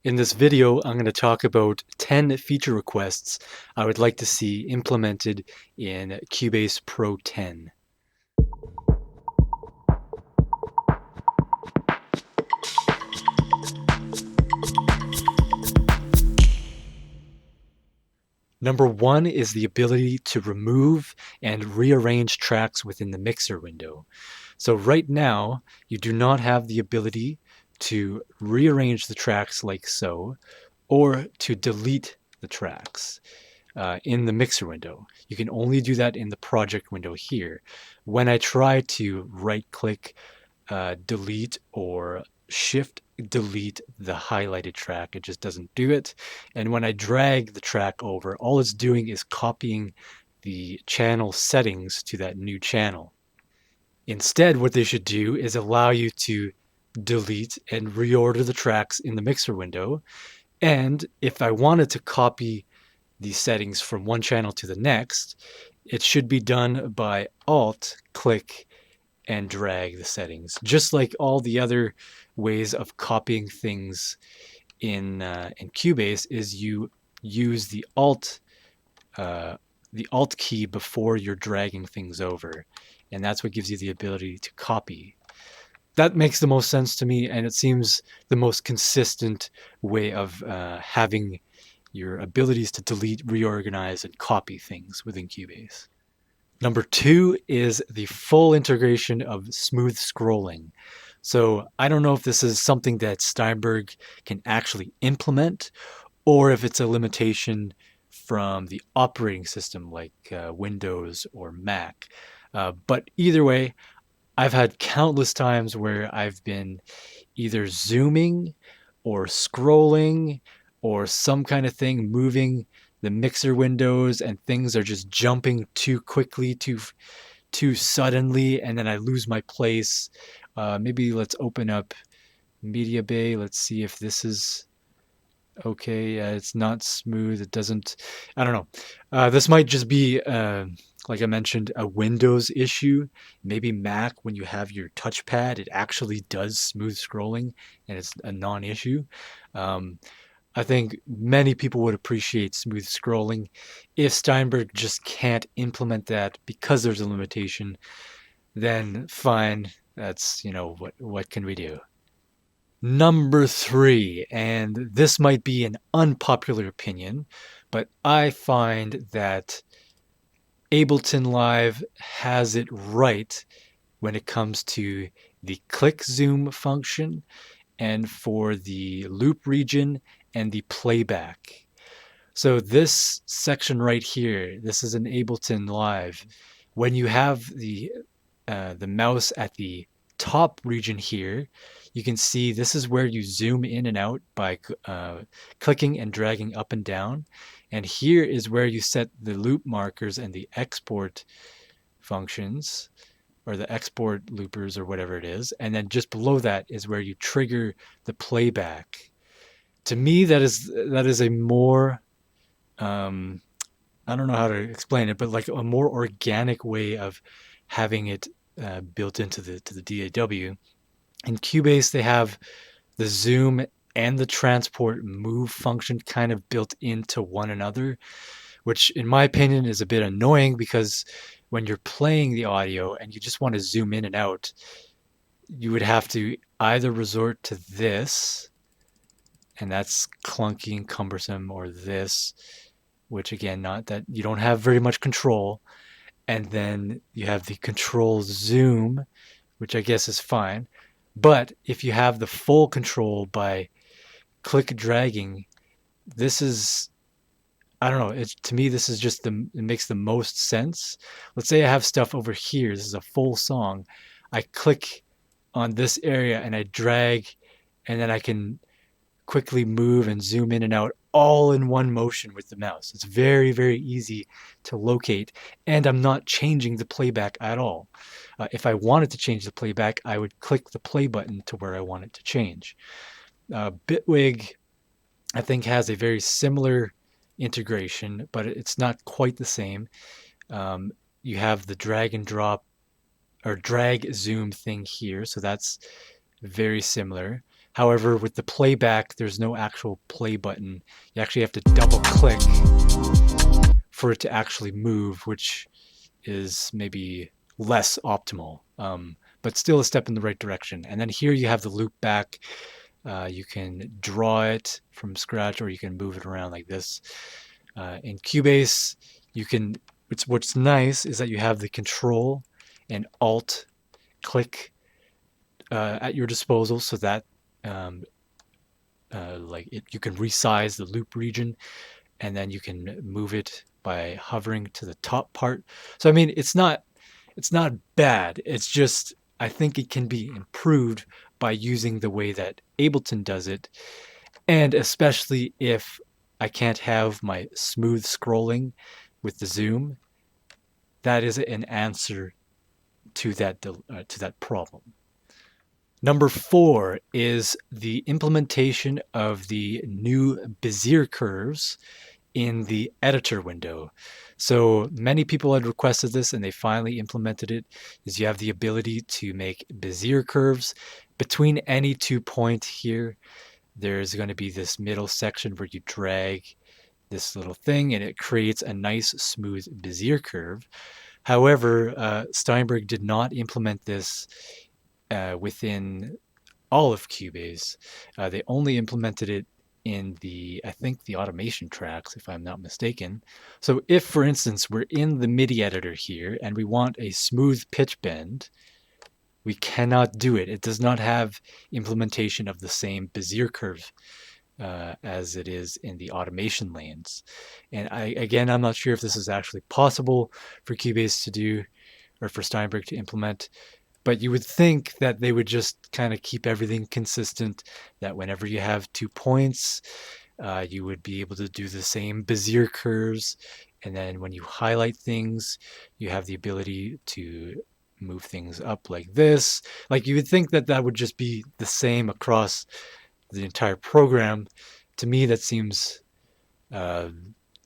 In this video, I'm going to talk about 10 feature requests I would like to see implemented in Cubase Pro 10. Number one is the ability to remove and rearrange tracks within the mixer window. So right now, you do not have the ability to rearrange the tracks like so, or to delete the tracks in the mixer window. You can only do that in the project window here. When I try to right click, delete, or shift delete the highlighted track, it just doesn't do it. And when I drag the track over, all it's doing is copying the channel settings to that new channel. Instead, what they should do is allow you to delete and reorder the tracks in the mixer window. And if I wanted to copy these settings from one channel to the next, it should be done by Alt, click, and drag the settings, just like all the other ways of copying things in Cubase. Is you use the Alt key before you're dragging things over, and that's what gives you the ability to copy. That makes the most sense to me, and it seems the most consistent way of having your abilities to delete, reorganize, and copy things within Cubase. Number two is the full integration of smooth scrolling. So I don't know if this is something that Steinberg can actually implement, or if it's a limitation from the operating system like Windows or Mac. But either way, I've had countless times where I've been either zooming or scrolling or some kind of thing moving the mixer windows, and things are just jumping too quickly, too suddenly, and then I lose my place. Maybe let's open up Media Bay. Let's see if this is okay. It's not smooth. It doesn't. I don't know. This might just be, like I mentioned, a Windows issue. Maybe Mac, when you have your touchpad, it actually does smooth scrolling, and it's a non-issue. Um, I think many people would appreciate smooth scrolling. If Steinberg just can't implement that because there's a limitation, then fine. That's, what can we do? Number three, and this might be an unpopular opinion, but I find that Ableton Live has it right when it comes to the click zoom function and for the loop region and the playback. So this section right here, this is an Ableton Live. When you have the mouse at the top region here, you can see this is where you zoom in and out by clicking and dragging up and down. And here is where you set the loop markers and the export functions, or the export loopers, or whatever it is. And then just below that is where you trigger the playback. To me, that is a more, I don't know how to explain it, but like a more organic way of having it built into the DAW. In Cubase, they have the zoom and the transport move function kind of built into one another, which in my opinion is a bit annoying, because when you're playing the audio and you just want to zoom in and out, you would have to either resort to this, and that's clunky and cumbersome, or this, which again, not that you don't have very much control. And then you have the control zoom, which I guess is fine. But if you have the full control by click dragging, this is, I don't know, to me, this is just it makes the most sense. Let's say I have stuff over here. This is a full song. I click on this area and I drag, and then I can quickly move and zoom in and out all in one motion with the mouse. It's very, very easy to locate, and I'm not changing the playback at all. If I wanted to change the playback, I would click the play button to where I want it to change. Bitwig, I think, has a very similar integration, but it's not quite the same. You have the drag and drop, or drag zoom thing here, so that's very similar. However, with the playback, there's no actual play button. You actually have to double click for it to actually move, which is maybe less optimal, but still a step in the right direction. And then here you have the loop back. You can draw it from scratch, or you can move it around like this. In Cubase, you can. What's nice is that you have the Control and Alt click at your disposal, so that um, you can resize the loop region, and then you can move it by hovering to the top part. So I mean, it's not bad. It's just I think it can be improved by using the way that Ableton does it, and especially if I can't have my smooth scrolling with the zoom, that is an answer to that problem. Number 4 is the implementation of the new Bezier curves in the editor window. So many people had requested this and they finally implemented it. Is you have the ability to make Bezier curves between any 2 points here. There's going to be this middle section where you drag this little thing and it creates a nice smooth Bezier curve. However, Steinberg did not implement this within all of Cubase. They only implemented it in I think the automation tracks, if I'm not mistaken. So if, for instance, we're in the MIDI editor here and we want a smooth pitch bend, we cannot do it. It does not have implementation of the same Bezier curve as it is in the automation lanes. And I'm not sure if this is actually possible for Cubase to do or for Steinberg to implement. But you would think that they would just kind of keep everything consistent, that whenever you have 2 points, you would be able to do the same Bezier curves. And then when you highlight things, you have the ability to move things up like this. Like you would think that that would just be the same across the entire program. To me, that seems the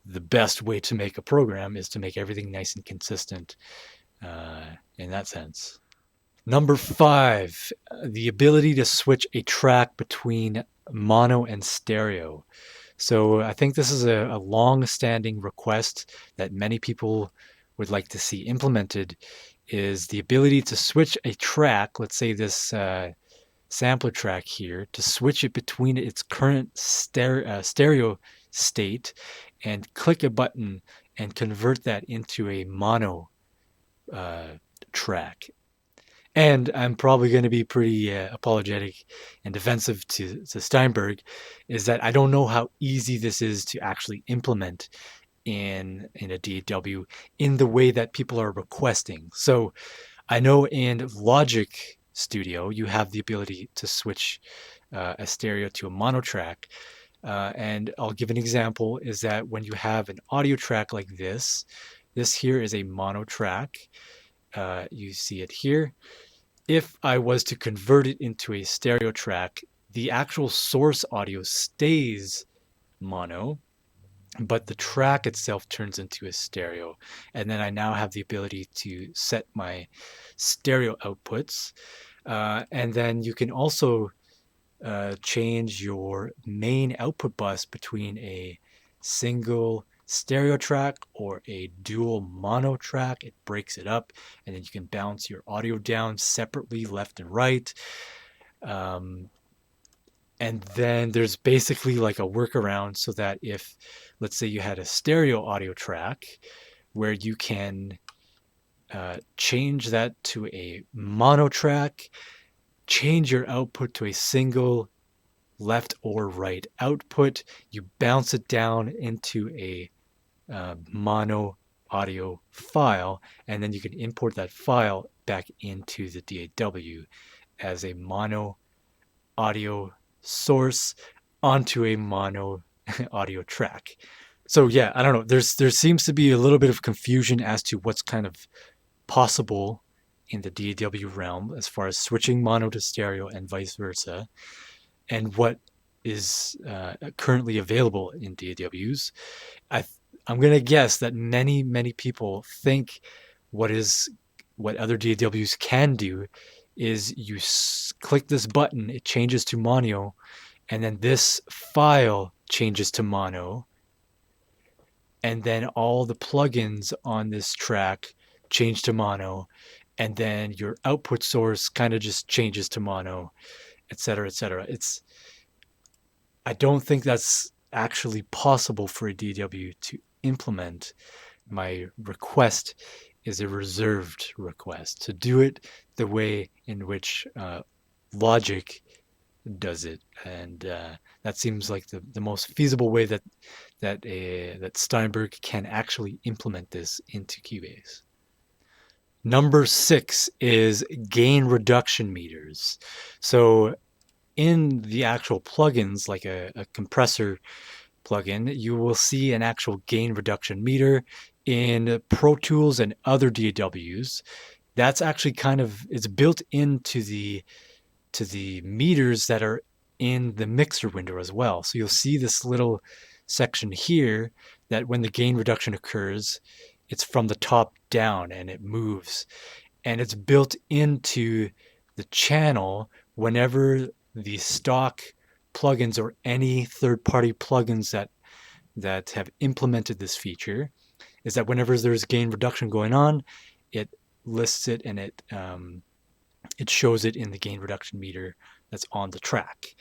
best way to make a program is to make everything nice and consistent in that sense. Number 5, the ability to switch a track between mono and stereo. So I think this is a long-standing request that many people would like to see implemented, is the ability to switch a track, let's say this sampler track here, to switch it between its current stereo state and click a button and convert that into a mono track. And I'm probably going to be pretty apologetic and defensive to Steinberg, is that I don't know how easy this is to actually implement in a DAW in the way that people are requesting. So I know in Logic Studio, you have the ability to switch a stereo to a mono track. And I'll give an example, is that when you have an audio track like this here is a mono track. You see it here. If I was to convert it into a stereo track, the actual source audio stays mono, but the track itself turns into a stereo. And then I now have the ability to set my stereo outputs. And then you can also change your main output bus between a single stereo track or a dual mono track. It breaks it up, and then you can bounce your audio down separately, left and right. And then there's basically like a workaround so that if, let's say you had a stereo audio track where you can change that to a mono track, change your output to a single left or right output, you bounce it down into a mono audio file, and then you can import that file back into the DAW as a mono audio source onto a mono audio track. So yeah, I don't know. There seems to be a little bit of confusion as to what's kind of possible in the DAW realm as far as switching mono to stereo and vice versa, and what is currently available in DAWs. I'm going to guess that many people think what other DAWs can do is you click this button, it changes to mono, and then this file changes to mono, and then all the plugins on this track change to mono, and then your output source kind of just changes to mono, etc., etc. I don't think that's actually possible for a DAW to implement. My request is a reserved request to do it the way in which Logic does it, and that seems like the most feasible way that Steinberg can actually implement this into Cubase. Number 6 is gain reduction meters. So in the actual plugins, like a compressor plugin, you will see an actual gain reduction meter in Pro Tools and other DAWs. That's actually it's built into the meters that are in the mixer window as well. So you'll see this little section here that when the gain reduction occurs, it's from the top down and it moves. And it's built into the channel whenever the stock plugins or any third-party plugins that have implemented this feature, is that whenever there's gain reduction going on, it lists it and it shows it in the gain reduction meter that's on the track.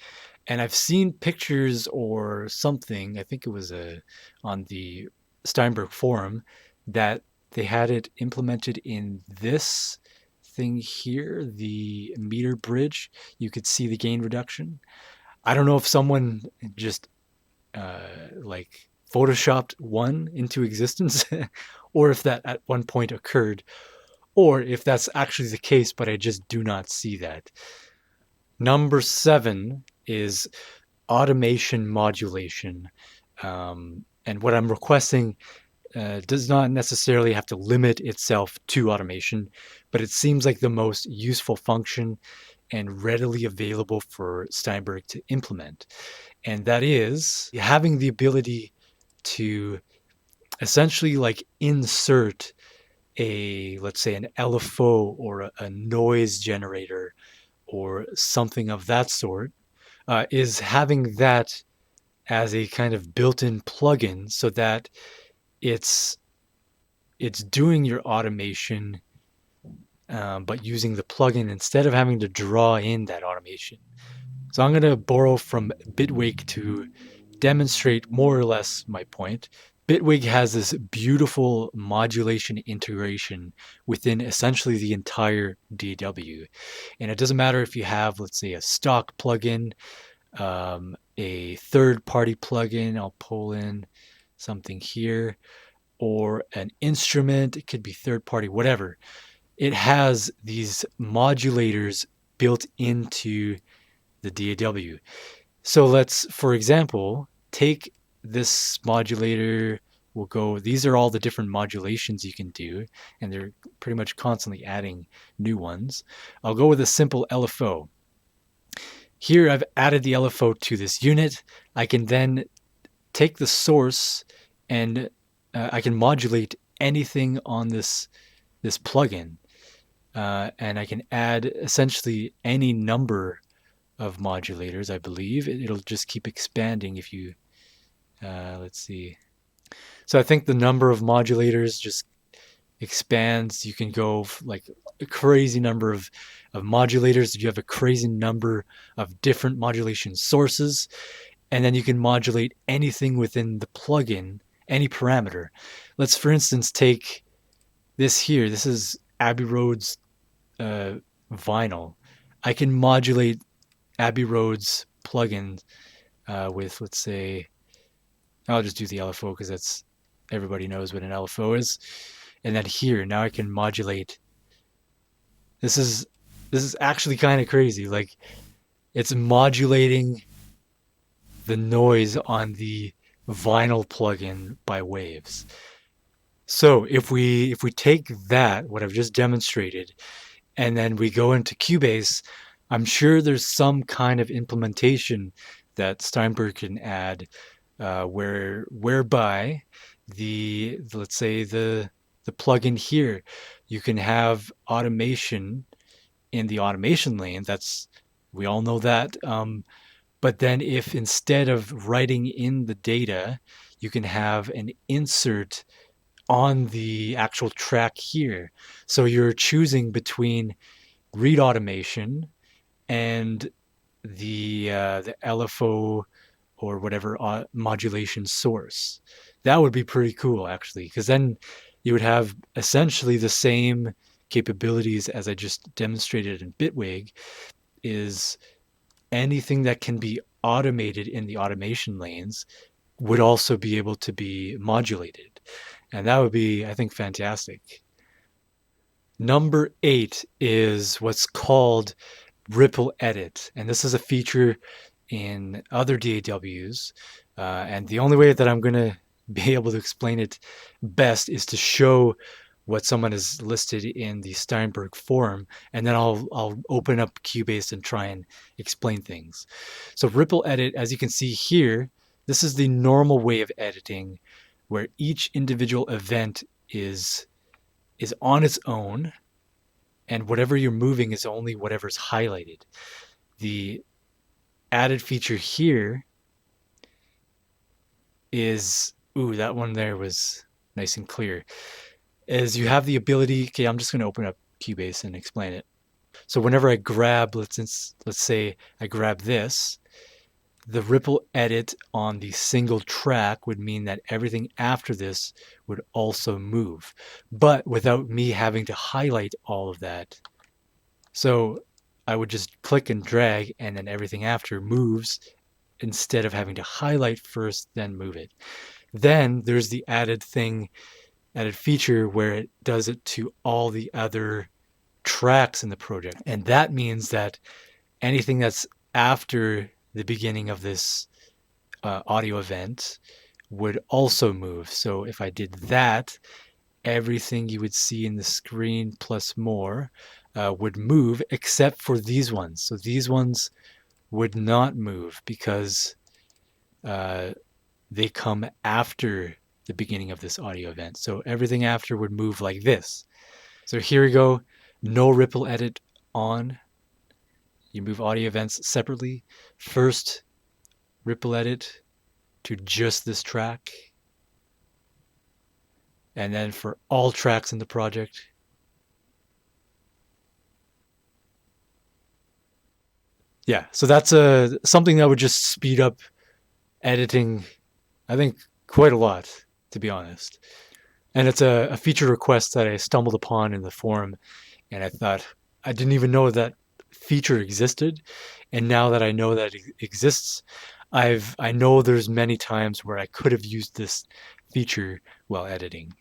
And I've seen pictures or something, I think it was on the Steinberg forum, that they had it implemented in this thing here, the meter bridge. You could see the gain reduction. I don't know if someone just like photoshopped one into existence or if that at one point occurred, or if that's actually the case, but I just do not see that. Number 7 is automation modulation. And what I'm requesting does not necessarily have to limit itself to automation, but it seems like the most useful function and readily available for Steinberg to implement. And that is having the ability to essentially like insert let's say an LFO or a noise generator or something of that sort, is having that as a kind of built-in plugin so that it's doing your automation, but using the plugin instead of having to draw in that automation. So I'm going to borrow from Bitwig to demonstrate more or less my point. Bitwig has this beautiful modulation integration within essentially the entire DAW. And it doesn't matter if you have, let's say, a stock plugin, a third-party plugin, I'll pull in something here, or an instrument, it could be third-party, whatever. It has these modulators built into the DAW. So let's, for example, take this modulator. We'll go, these are all the different modulations you can do, and they're pretty much constantly adding new ones. I'll go with a simple LFO. Here I've added the LFO to this unit. I can then take the source and I can modulate anything on this plugin. And I can add essentially any number of modulators, I believe. It'll just keep expanding if you, let's see. So I think the number of modulators just expands. You can go like a crazy number of modulators. You have a crazy number of different modulation sources. And then you can modulate anything within the plugin, any parameter. Let's, for instance, take this here. This is Abbey Road's vinyl. I can modulate Abbey Road's plugin with, let's say, I'll just do the LFO because that's, everybody knows what an LFO is. And then here, now I can modulate. This is actually kind of crazy. Like, it's modulating the noise on the vinyl plugin by waves. So if we take that, what I've just demonstrated, and then we go into Cubase, I'm sure there's some kind of implementation that Steinberg can add, whereby let's say the plugin here, you can have automation in the automation lane. We all know that. But then if instead of writing in the data, you can have an insert on the actual track here. So you're choosing between read automation and the LFO or whatever modulation source. That would be pretty cool, actually, because then you would have essentially the same capabilities as I just demonstrated in Bitwig. Is anything that can be automated in the automation lanes would also be able to be modulated. And that would be, I think, fantastic. Number 8 is what's called ripple edit. And this is a feature in other DAWs. And the only way that I'm going to be able to explain it best is to show what someone has listed in the Steinberg forum, and then I'll open up Cubase and try and explain things. So ripple edit, as you can see here, this is the normal way of editing, where each individual event is on its own, and whatever you're moving is only whatever's highlighted. The added feature here is, ooh, that one there was nice and clear, is you have the ability, okay, I'm just going to open up Cubase and explain it. So whenever I grab, let's say I grab this, the ripple edit on the single track would mean that everything after this would also move, but without me having to highlight all of that. So I would just click and drag, and then everything after moves instead of having to highlight first, then move it. Then there's the added feature where it does it to all the other tracks in the project. And that means that anything that's after the beginning of this audio event would also move. So if I did that, everything you would see in the screen plus more would move, except for these ones. So these ones would not move because they come after the beginning of this audio event. So everything after would move like this. So here we go. No ripple edit on. You move audio events separately. First, ripple edit to just this track. And then for all tracks in the project. Yeah, so that's something that would just speed up editing, I think, quite a lot, to be honest. And it's a feature request that I stumbled upon in the forum, and I thought, I didn't even know that feature existed. And now that I know that it exists, I know there's many times where I could have used this feature while editing.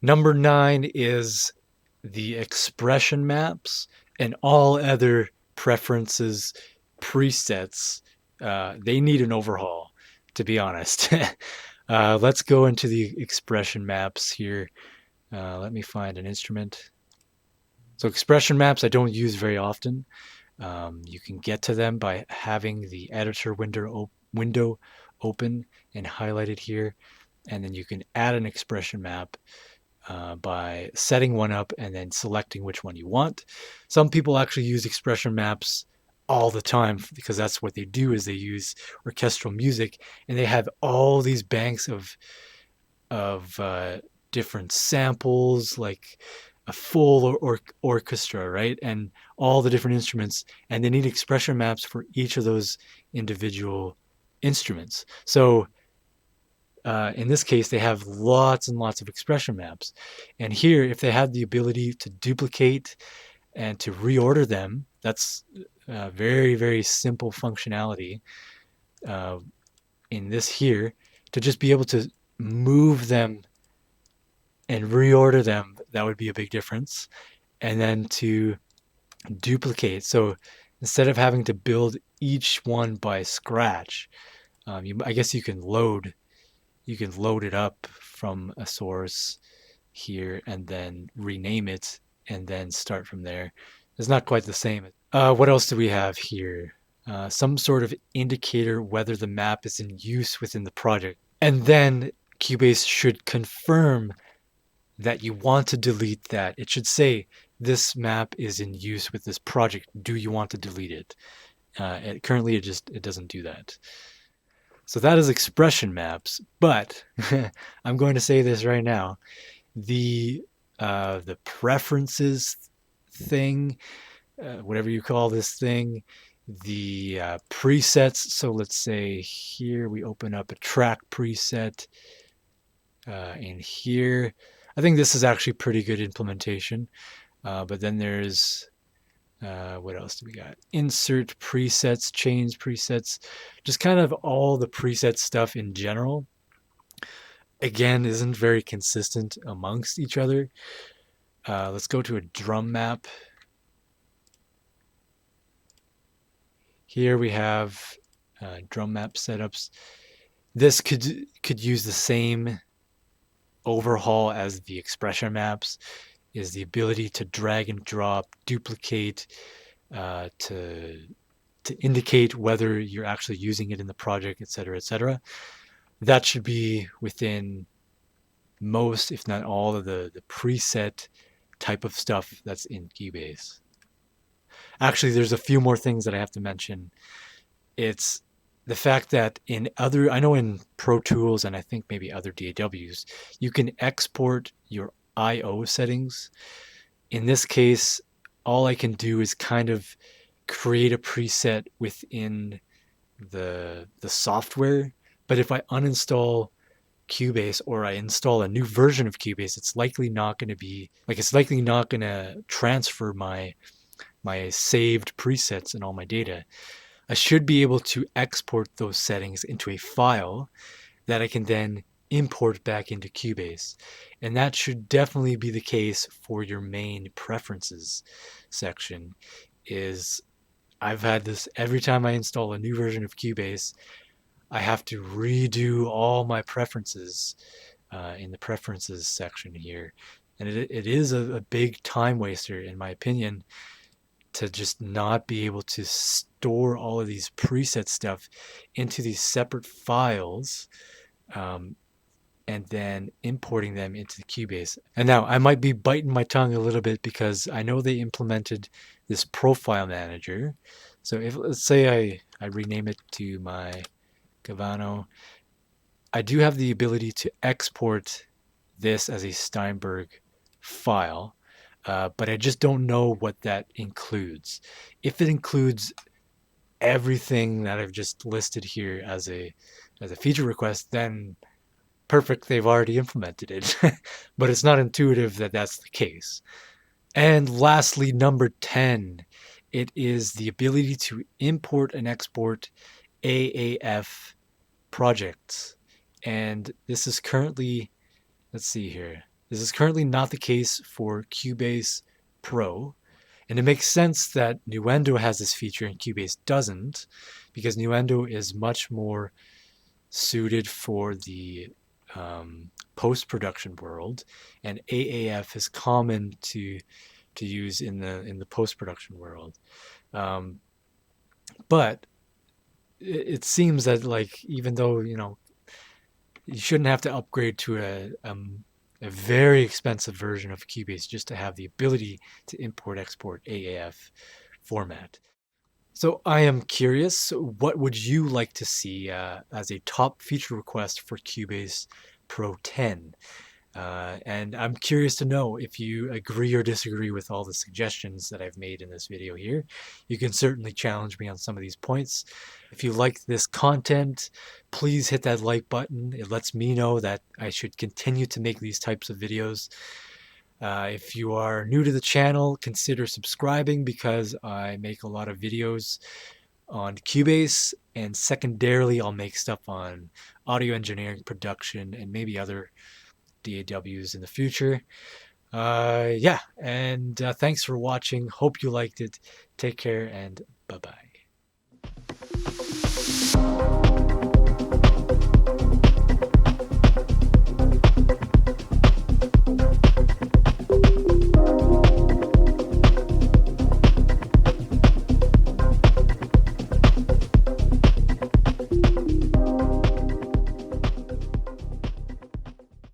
Number 9 is the expression maps and all other preferences, presets. They need an overhaul, to be honest. Let's go into the expression maps here. Let me find an instrument. So expression maps I don't use very often. You can get to them by having the editor window open and highlighted here. And then you can add an expression map by setting one up and then selecting which one you want. Some people actually use expression maps all the time because that's what they do, is they use orchestral music, and they have all these banks of different samples, like a full orchestra, right? And all the different instruments, and they need expression maps for each of those individual instruments. So in this case, they have lots and lots of expression maps. And here, if they had the ability to duplicate and to reorder them, that's very, very simple functionality in this here, to just be able to move them and reorder them. That would be a big difference. And then to duplicate. So instead of having to build each one by scratch, I guess you can load it up from a source here and then rename it and then start from there. It's not quite the same. What else do we have here? Some sort of indicator whether the map is in use within the project. And then Cubase should confirm that you want to delete that. It should say, this map is in use with this project. Do you want to delete it? Currently, it doesn't do that. So that is expression maps. But I'm going to say this right now: the preferences thing, whatever you call this thing, the presets. So let's say here we open up a track preset, and here I think this is actually pretty good implementation. But then there's what else do we got? Insert presets, change presets, just kind of all the preset stuff in general. Again, isn't very consistent amongst each other. Let's go to a drum map. Here we have drum map setups. This could use the same overhaul as the expression maps, is the ability to drag and drop, duplicate, to indicate whether you're actually using it in the project, etc., etc. That should be within most, if not all, of the preset type of stuff that's in Cubase. Actually, there's a few more things that I have to mention. It's the fact that I know in Pro Tools and I think maybe other DAWs, you can export your I/O settings. In this case, all I can do is kind of create a preset within the software. But if I uninstall Cubase or I install a new version of Cubase, it's likely not going to transfer my saved presets and all my data. I should be able to export those settings into a file that I can then import back into Cubase. And that should definitely be the case for your main preferences section. I've had this every time I install a new version of Cubase, I have to redo all my preferences in the preferences section here. And it is a big time waster, in my opinion, to just not be able to store all of these preset stuff into these separate files, and then importing them into the Cubase. And now I might be biting my tongue a little bit because I know they implemented this profile manager. So if let's say I rename it to my Cavano, I do have the ability to export this as a Steinberg file. But I just don't know what that includes. If it includes everything that I've just listed here as a feature request, then perfect, they've already implemented it. But it's not intuitive that that's the case. And lastly, number 10, it is the ability to import and export AAF projects. And this is currently, let's see here. This is currently not the case for Cubase Pro, and it makes sense that Nuendo has this feature and Cubase doesn't, because Nuendo is much more suited for the post-production world, and AAF is common to use in the post-production world. But it seems that, like, even though you shouldn't have to upgrade to a very expensive version of Cubase just to have the ability to import-export AAF format. So I am curious, what would you like to see as a top feature request for Cubase Pro 10? And I'm curious to know if you agree or disagree with all the suggestions that I've made in this video here. You can certainly challenge me on some of these points. If you like this content, please hit that like button. It lets me know that I should continue to make these types of videos. If you are new to the channel, consider subscribing because I make a lot of videos on Cubase, and secondarily I'll make stuff on audio engineering, production, and maybe other DAWs in the future. Yeah, and thanks for watching. Hope you liked it. Take care and bye-bye.